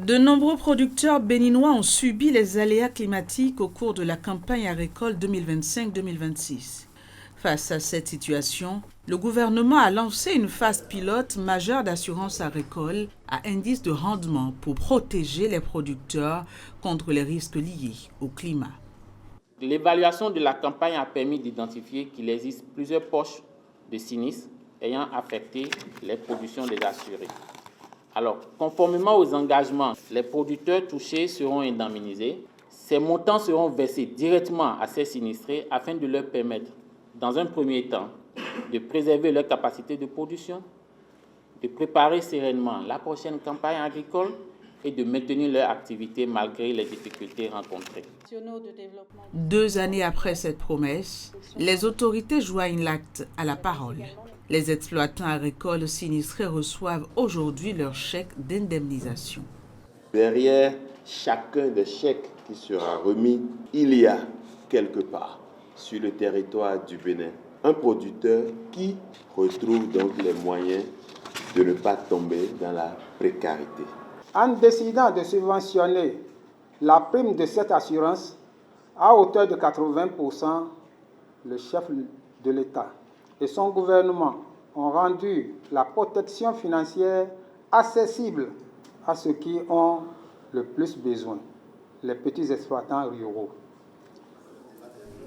De nombreux producteurs béninois ont subi les aléas climatiques au cours de la campagne agricole 2025-2026. Face à cette situation, le gouvernement a lancé une phase pilote majeure d'assurance agricole à indice de rendement pour protéger les producteurs contre les risques liés au climat. L'évaluation de la campagne a permis d'identifier qu'il existe plusieurs poches de sinistres ayant affecté les productions des assurés. Alors, conformément aux engagements, les producteurs touchés seront indemnisés. Ces montants seront versés directement à ces sinistrés afin de leur permettre, dans un premier temps, de préserver leur capacité de production, de préparer sereinement la prochaine campagne agricole et de maintenir leur activité malgré les difficultés rencontrées. 2 années après cette promesse, les autorités joignent l'acte à la parole. Les exploitants agricoles sinistrés reçoivent aujourd'hui leur chèque d'indemnisation. Derrière chacun des chèques qui sera remis, il y a quelque part sur le territoire du Bénin un producteur qui retrouve donc les moyens de ne pas tomber dans la précarité. En décidant de subventionner la prime de cette assurance à hauteur de 80%, le chef de l'État et son gouvernement ont rendu la protection financière accessible à ceux qui ont le plus besoin, les petits exploitants ruraux.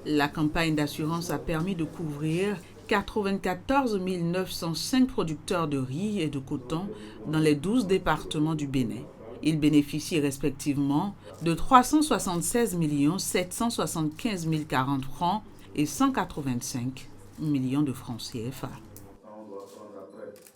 La campagne d'assurance a permis de couvrir 94 905 producteurs de riz et de coton dans les 12 départements du Bénin. Ils bénéficient respectivement de 376 775 040 francs et 185 millions de francs CFA.